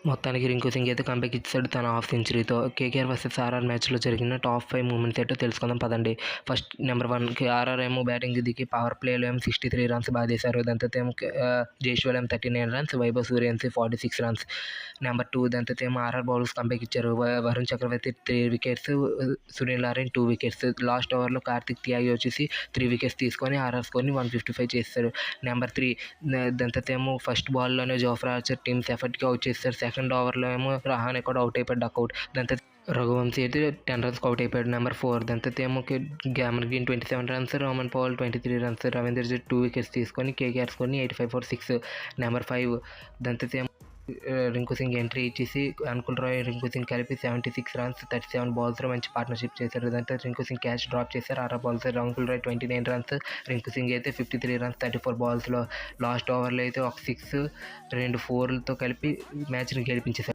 మొత్తానికి రింకు సింగ్ అయితే కంబ్యాక్ ఇచ్చాడు తన హాఫ్ సెంచరీతో. కేకేఆర్ వర్సెస్ ఆర్ఆర్ మ్యాచ్లో జరిగిన టాప్ 5 మూమెంట్స్ ఏంటో తెలుసుకుందాం పదండి. ఫస్ట్ నెంబర్ 1 ఆర్ఆర్ ఏమో బ్యాటింగ్ దిగి పవర్ ప్లేలో ఏమో 63 రన్స్ బాధేశారు. దాంతో ఏమో జైస్వాల్ ఏమో 39 runs, Vaibhav Suryavanshi 46 runs. Number 2 దాంతో ఏమో ఆర్ఆర్ బౌలర్స్ కంబ్యాక్ ఇచ్చారు. వరుణ్ చక్రవర్తి 3 wickets, Sunil Narayan 2 wickets. Last ఓవర్లో కార్తిక్ త్యాగి వచ్చేసి 3 వికెట్స్ తీసుకొని ఆర్ఆర్ స్కోర్ని 155 చేశారు. నెంబర్ 3 దాంతో ఏమో ఫస్ట్ బాల్లోనే జోఫ్రా ఆర్చర్ టీమ్స్ ఎఫర్ట్కి అవుట్ చేశారు. సెకండ్ ఓవర్లో ఏమో రహానే కూడా అవుట్ అయిపోయాడు, డక్అవుట్. దాంతో రఘువంశీ అయితే 10 రన్స్కి అవుట్ అయిపోయాడు. నెంబర్ 4 దాంతో ఏమో Cameron Green 27 runs, Rovman Powell 23 runs, Ravindra Jadeja 2 wickets తీసుకొని కేకేఆర్ స్కోర్ని 85 ఫర్ 6. నెంబర్ 5 దాంతో ఏమో రింకు సింగ్ ఎంట్రీ ఇచ్చేసి అంకుల్ రాయ్, రింకు సింగ్ కలిపి 76 రన్స్, 37 బాల్స్లో మంచి పార్ట్నర్షిప్ చేశారు. దాంతో రింకు సింగ్ క్యాచ్ డ్రాప్ చేశారు. 6 బాల్స్ అంకుల్ రాయ్ 29 రన్స్, రింకు సింగ్ అయితే 53 రన్స్ 34 బాల్స్లో. లాస్ట్ ఓవర్లో అయితే ఒక 6, 2 4లతో కలిపి మ్యాచ్ని గెలిపించేశారు.